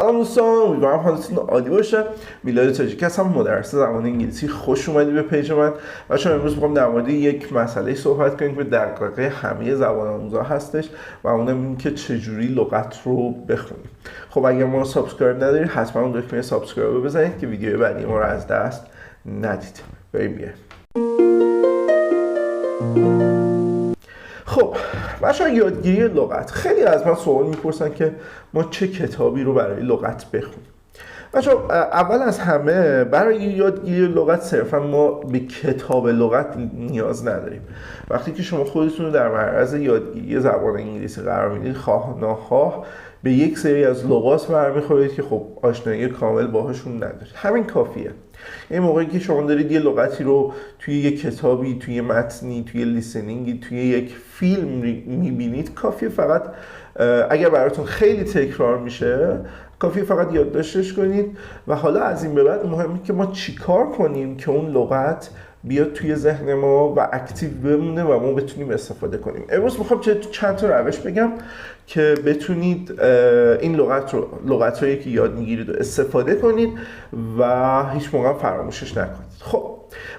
سلام دوستان، امیدوارم حالتون عالی باشه. میلاد تاجیک هستم، مدرس زبان انگلیسی. خوش اومدید به پیج من. بچه‌ها امروز می‌خوام در مورد یک مسئله صحبت کنیم که دغدغه همه زبان آموزا هستش و اونم این که چجوری لغت رو بخونیم. خب اگر ما رو سابسکرایب ندارید حتما اون دکمه سابسکرایب رو بزنید که ویدیو بعدی ما رو از دست ندید. بریم بیایم. خب بچه‌ها، یادگیری لغت. خیلی از من سوال میپرسن که ما چه کتابی رو برای لغت بخونیم. بچه‌ها اول از همه برای یادگیری لغت صرفا ما به کتاب لغت نیاز نداریم. وقتی که شما خودتون رو در معرض یادگیری زبان انگلیسی قرار میدید، خواه ناخواه به یک سری از لغات برمیخورید که خب آشنایی کامل باهاشون ندارید. همین کافیه. این موقعی که شما دارید یه لغتی رو توی یک کتابی، توی متنی، توی لیسنینگی، توی یک فیلم میبینید، کافیه فقط اگر براتون خیلی تکرار میشه کافیه فقط یادداشتش کنید و حالا از این به بعد مهمه که ما چیکار کنیم که اون لغت بیاد توی ذهن ما و اکتیو بمونه و ما بتونیم استفاده کنیم. امروز میخوام چند تا روش بگم که بتونید این لغت‌هایی که یاد میگیرید رو استفاده کنید و هیچ موقع فراموشش نکنید. خب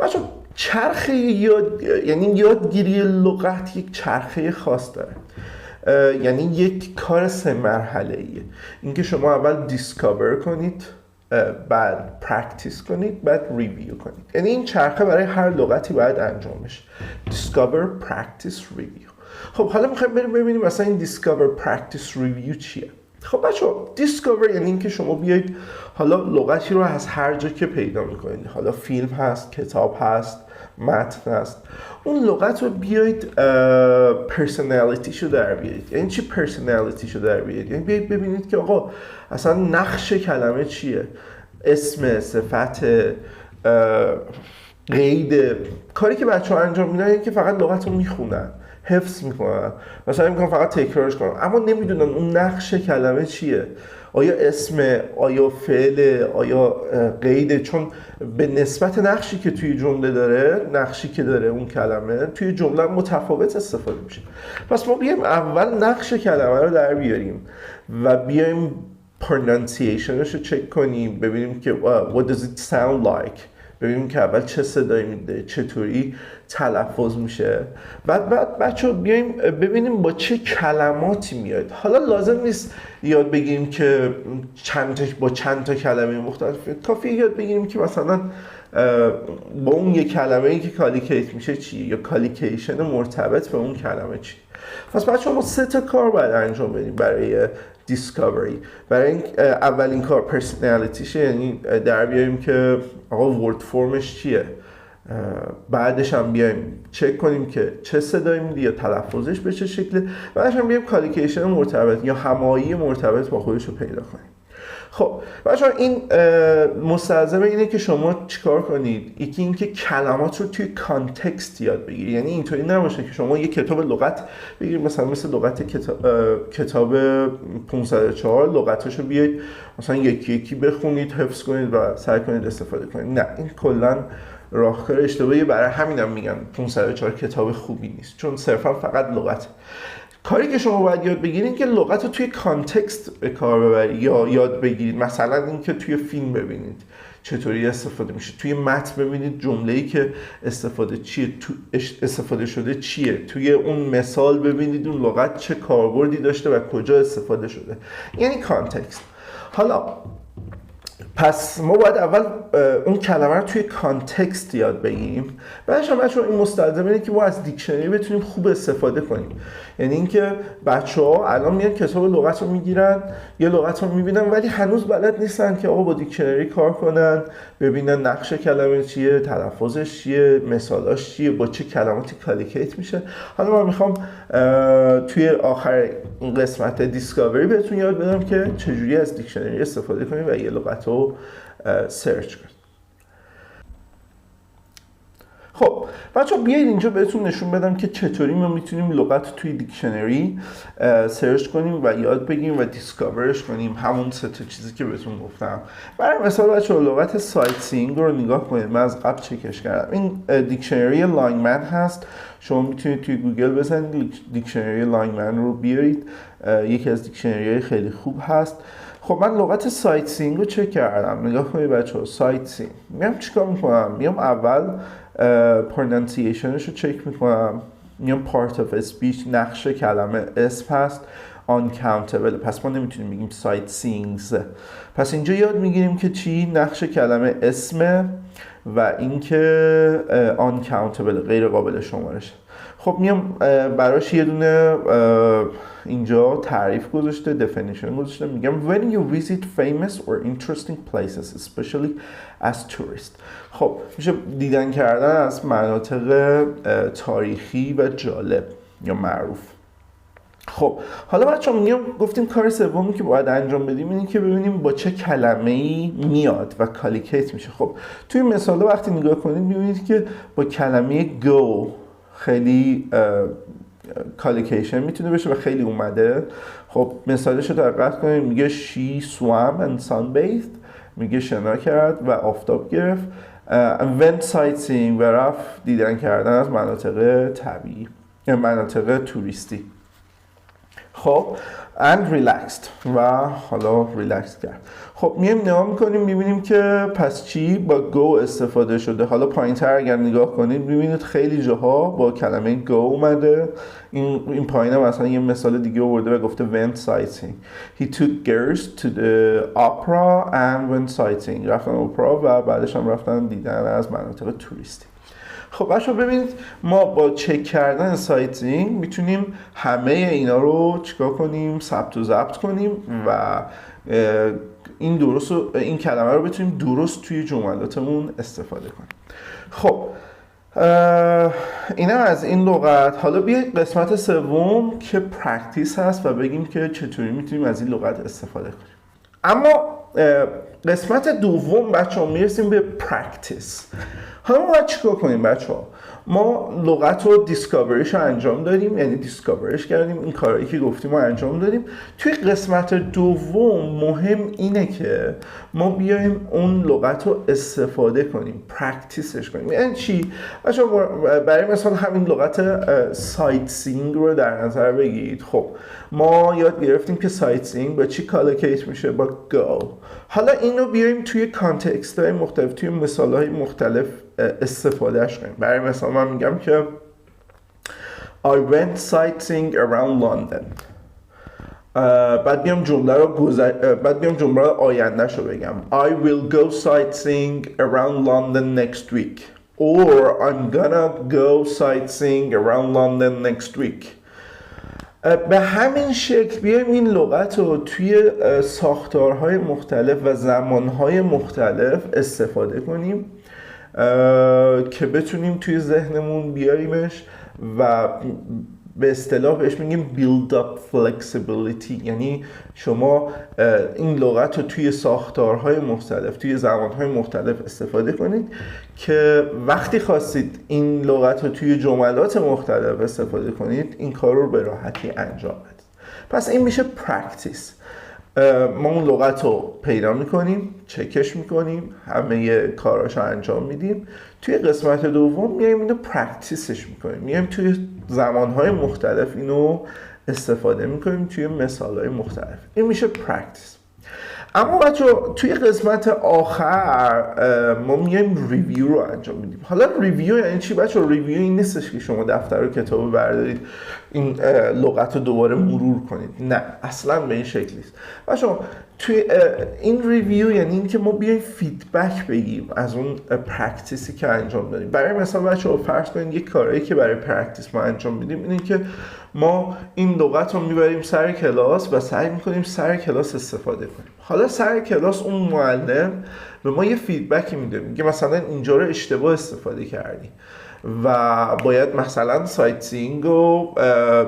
بچه‌ها، چرخه یعنی یادگیری لغت یک چرخه خاص داره. یعنی یک کار 3 مرحله‌ایه. اینکه شما اول دیسکاور کنید، بعد پرکتیس کنید، بعد ریویو کنید. یعنی این چرخه برای هر لغتی باید انجام بشه. دیسکاور، پرکتیس، ریویو. خب حالا میخوایم بریم ببینیم مثلا این دیسکاور، پرکتیس، ریویو چیه. خب بچه‌ها، دیسکاور یعنی اینکه شما بیاید حالا لغتی رو از هر جا که پیدا میکنید، حالا فیلم هست، کتاب هست، متن هست، اون لغت رو بیایید پرسونالیتیشو در بیارید. یعنی چی پرسونالیتیشو در بیارید؟ یعنی بیایید ببینید که آقا اصلا نقش کلمه چیه، اسم، صفت، قید. کاری که بچه‌ها انجام میدن اینه که فقط لغت رو میخونن، حفظ میکنن، مثلا میگن فقط تکرارش کنن، اما نمیدونن اون نقش کلمه چیه. آیا اسم، آیا فعل، آیا قیده؟ چون به نسبت نقشی که توی جمله داره، نقشی که داره اون کلمه توی جمله متفاوت استفاده میشه. پس ما بیایم اول نقش کلمه رو در بیاریم و بیایم پرونانسیشنش رو چک کنیم، ببینیم که what does it sound like، ببینیم که اول چه صدایی میده، چطوری تلفظ میشه. بعد بچه‌ها بیایم ببینیم با چه کلماتی میاد. حالا لازم نیست یاد بگیریم که با چند تا کلمه مختلف، کافیه یاد بگیریم که مثلا با اون یک کلمه‌ای که کالیکیت میشه چیه، یا کالیکیشن مرتبط به اون کلمه چیه. پس بچه‌ها ما 3 تا کار باید انجام بدیم برای دیسکاوری. برای این اولین کار پرسونالیتیشه، یعنی در بیاریم که آقا ورد فرمش چیه. بعدش هم بیایم چک کنیم که چه صدایی میده یا تلفظش به چه شکله. بعدش هم بیایم کالیکیشن مرتبط یا هماهنگی مرتبط با خودش رو پیدا کنیم. خب بچه‌ها، این مستلزم اینه که شما چیکار کنید. یکی این که کلمات رو توی کانتکست یاد بگیرید. یعنی اینطوری نباشه که شما یک کتاب لغت بگیرید، مثلا مثل لغت کتاب 504 لغتاشو بیاید مثلا یکی یکی بخونید، حفظ کنید و سعی کنید استفاده کنید. نه، این کلا راهکار اشتباهیه. برای همینم میگن 504 کتاب خوبی نیست، چون صرفا فقط لغت. کاری که شما باید یاد بگیرید که لغت رو توی کانتکست به کار ببرید یا یاد بگیرید. مثلا اینکه توی فیلم ببینید چطوری استفاده میشه، توی متن ببینید جمله‌ای که استفاده شده چیه، توی اون مثال ببینید اون لغت چه کاربردی داشته و کجا استفاده شده، یعنی کانتکست. حالا پس ما باید اول اون کلمه رو توی کانتکست یاد بگیریم. بعدش هم بچه‌ها این مستلزم اینه که ما از دیکشنری بتونیم خوب استفاده کنیم. یعنی اینکه بچه‌ها الان میان کتاب لغت رو میگیرن، یه لغت رو میبینن، ولی هنوز بلد نیستن که آقا با دیکشنری کار کنن، ببینن نقش کلمه چیه، تلفظش چیه، مثالاش چیه، با چه کلماتی کالیکیت میشه. حالا من میخوام توی آخر این قسمت دیسکاوری بهتون یاد بدم که چجوری از دیکشنری استفاده کنیم و یه لغت رو سرچ کنید. خب بچه‌ها، بیایید اینجا بهتون نشون بدم که چطوری ما میتونیم لغت توی دیکشنری سرچ کنیم و یاد بگیریم و دیسکاورش کنیم، همون 3 تا چیزی که بهتون گفتم. برای مثال بچه‌ها، لغت سایت سینگ رو نگاه کنید. من از قبل چکش کردم. این دیکشنری لاینمن هست. شما میتونید توی گوگل بزنید دیکشنری لاینمن رو بیارید. یکی از دیکشنری‌های خیلی خوب هست. خب من لغت سایت سینگ رو چک کردم. نگاه کنید بچه‌ها، سایت سینگ میام چیکار میکنم؟ میام اول پرونانسیشنش رو چک میکنم، میام پارت اف اسپیچ، نقش کلمه اسم هست، uncountable، پس ما نمیتونیم بگیم سایت سینگز. پس اینجا یاد میگیریم که چی؟ نقش کلمه اسمه و اینکه uncountable، غیر قابل شمارش. خب میام براش یه دونه اینجا تعریف گذاشته، definition گذاشته، میگم when you visit famous or interesting places especially as tourist. خب میشه دیدن کردن از مناطق تاریخی و جالب یا معروف. خب حالا بچه‌ها گفتیم کار سومی که باید انجام بدیم اینه که ببینیم با چه کلمه‌ای میاد و کالیکیت میشه. خب توی مثال وقتی نگاه کنید میبینید که با کلمه go خیلی کالیکیشن میتونه بشه و خیلی اومده. خب مثالش رو دقت کنید، میگه she swam and sunbathed، میگه شنا کرد و آفتاب گرفت. went sightseeing و رفت دیدن کردن از مناطق طبیعی، مناطق توریستی. خب and relaxed و حالا ریلکس کرد. خب میایم نگاه میکنیم میبینیم که پس چی؟ با go استفاده شده. حالا پایین تر اگر نگاه کنید میبینید خیلی جاها با کلمه go اومده. این پایین مثلا یه مثال دیگه آورده و گفته went sightseeing. He took girls to the opera and went sightseeing. رفتن اپرا و بعدش هم رفتن دیدن از مناطق توریستی. خب بچه‌ها ببینید ما با چک کردن سایتینگ میتونیم همه اینا رو چیکار کنیم؟ ثبت و ضبط کنیم و این کلمه رو بتونیم درست توی جملاتمون استفاده کنیم. خب اینا از این لغت. حالا بیایید قسمت سوم که پرکتیس هست و بگیم که چطوری میتونیم از این لغت استفاده کنیم. اما قسمت دوم بچه‌ها میرسیم به پرکتیس. حالا ما باید چیکار کنیم بچه‌ها؟ ما لغت رو دیسکاوریش رو انجام دادیم، یعنی دیسکاوریش کردیم، این کارهایی که گفتیم رو انجام دادیم. توی قسمت دوم مهم اینه که ما بیایم اون لغت رو استفاده کنیم، پرکتیسش کنیم. یعنی چی؟ بچه‌ها برای مثال همین لغت سایت سینگ رو در نظر بگیرید. خب ما یاد گرفتیم که سایت سینگ با چی کالیکیت میشه؟ با go. حالا اینو بیایم توی کانتکست های مختلف، توی مثال های مختلف استفادهش کنیم. برای مثال من میگم که I went sightseeing around London. بعد بیام جمله رو آینده‌شو بگم. I will go sightseeing around London next week. Or I'm gonna go sightseeing around London next week. به همین شکل بیایم این لغت رو توی ساختارهای مختلف و زمانهای مختلف استفاده کنیم که بتونیم توی ذهنمون بیاریمش و به اصطلاح بهش میگیم build up flexibility. یعنی شما این لغت رو توی ساختارهای مختلف، توی زمانهای مختلف استفاده کنید که وقتی خواستید این لغت رو توی جملات مختلف استفاده کنید این کار رو به راحتی انجام بدید. پس این میشه practice. ما اون لغت رو پیدا میکنیم، چکش میکنیم، همه کاراشو انجام میدیم. توی قسمت دوم میایم اینو پرکتیسش میکنیم، میایم توی زمانهای مختلف اینو استفاده میکنیم توی مثالهای مختلف. این میشه پرکتیس. اما بچه‌ها توی قسمت آخر ما میایم ریویو رو انجام میدیم. حالا ریویو یعنی چی بچه‌ها؟ ریویو این نیستش که شما دفتر و کتاب بردارید این لغت رو دوباره مرور کنید. نه، اصلا به این شکل نیست بچه‌ها. توی این ریویو یعنی این که ما بیایم فیدبک بگیم از اون پرکتیسی که انجام دادیم. برای مثال بچه‌ها فرض کنید یک کاری که برای پرکتیس ما انجام میدیم اینه که ما این لغت رو میبریم سر کلاس و سعی میکنیم سر کلاس استفاده کنیم. حالا سر کلاس اون معلم به ما یه فیدبکی میده، میگه مثلا اینجا رو اشتباه استفاده کردی و باید مثلا سایت سینگ رو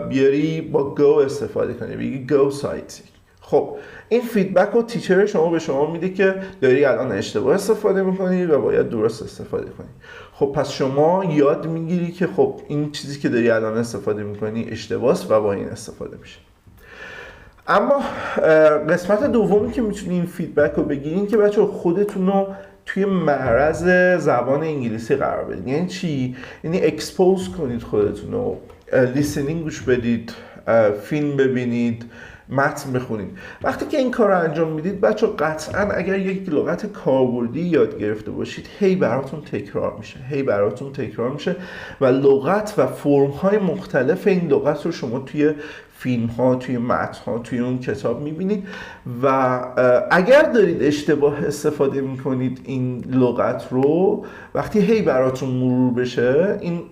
بیاری با گو استفاده کنی، بگی گو سایت سینگ. خب این فیدبک رو تیچر شما به شما میده که داری الان اشتباه استفاده میکنی و باید درست استفاده کنی. خب پس شما یاد میگیری که خب این چیزی که داری الان استفاده میکنی اشتباهه و با این استفاده میشه. اما قسمت دومی که میتونین فیدبک رو بگیرین که بچه خودتون رو توی معرض زبان انگلیسی قرار بدید. یعنی چی؟ یعنی اکسپوز کنید خودتون رو، لیسنینگ گوش بدید، فیلم ببینید، متن بخونید. وقتی که این کار رو انجام میدید بچه قطعا اگر یک لغت کاربردی یاد گرفته باشید براتون تکرار میشه و لغت و فرم های مختلف این لغت رو شما توی فیلم ها، توی متن ها، توی اون کتاب میبینید و اگر دارید اشتباه استفاده میکنید این لغت رو، وقتی براتون مرور بشه این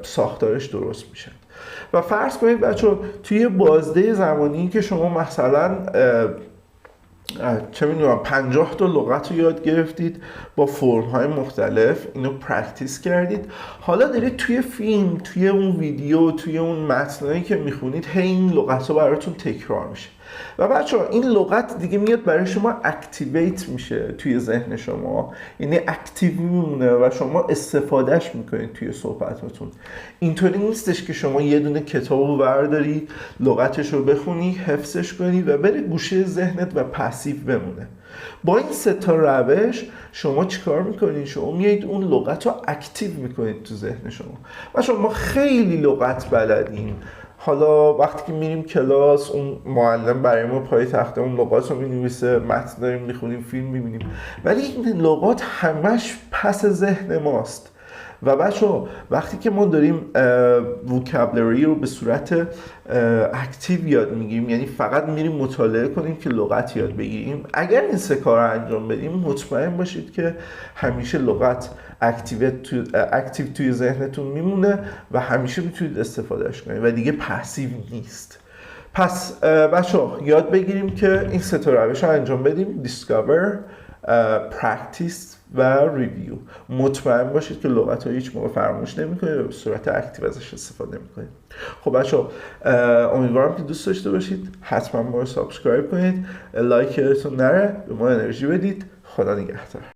ساختارش درست میشه. و فرض کنید بچه توی بازده زمانی که شما مثلا چه میدونم 50 تا لغت رو یاد گرفتید با فرم های مختلف، اینو پرکتیس کردید، حالا دارید توی فیلم، توی اون ویدیو، توی اون متنایی که میخونید این لغت ها براتون تکرار میشه و بچه‌ها این لغت دیگه میاد برای شما اکتیویت میشه توی ذهن شما، یعنی اکتیو میمونه و شما استفادهش میکنید توی صحبتاتون. اینطوری نیستش که شما یه دونه کتابو برداری، لغتش رو بخونی، حفظش کنی و بره گوشه ذهنت و پسیو بمونه. با این سه تا روش شما چیکار میکنید؟ شما میایید اون لغت رو اکتیو میکنید تو ذهن شما و شما خیلی لغت بلدین. حالا وقتی که میریم کلاس اون معلم برای ما پای تخته اون لغات رو مینویسه، متن داریم میخونیم، فیلم میبینیم، ولی این لغات همش پس ذهن ماست. و بچه‌ها وقتی که ما داریم وکابلری رو به صورت اکتیو یاد میگیریم، یعنی فقط میریم مطالعه کنیم که لغت یاد بگیریم، اگر این سه کار رو انجام بدیم مطمئن باشید که همیشه لغت اکتیو توی ذهنتون میمونه و همیشه میتونید استفادهش کنید و دیگه پسیو نیست. پس بچه‌ها یاد بگیریم که این سه تا روش رو انجام بدیم: discover، practice و ریویو. مطمئن باشید که لغت ها هیچ موقع فراموش نمی‌کنید و به صورت اکتیو ازش استفاده می‌کنید. خب بچه‌ها امیدوارم که دوست داشته باشید. حتما ما رو سابسکرایب کنید، لایک یادتون نره، به ما انرژی بدید. خدا نگهدار.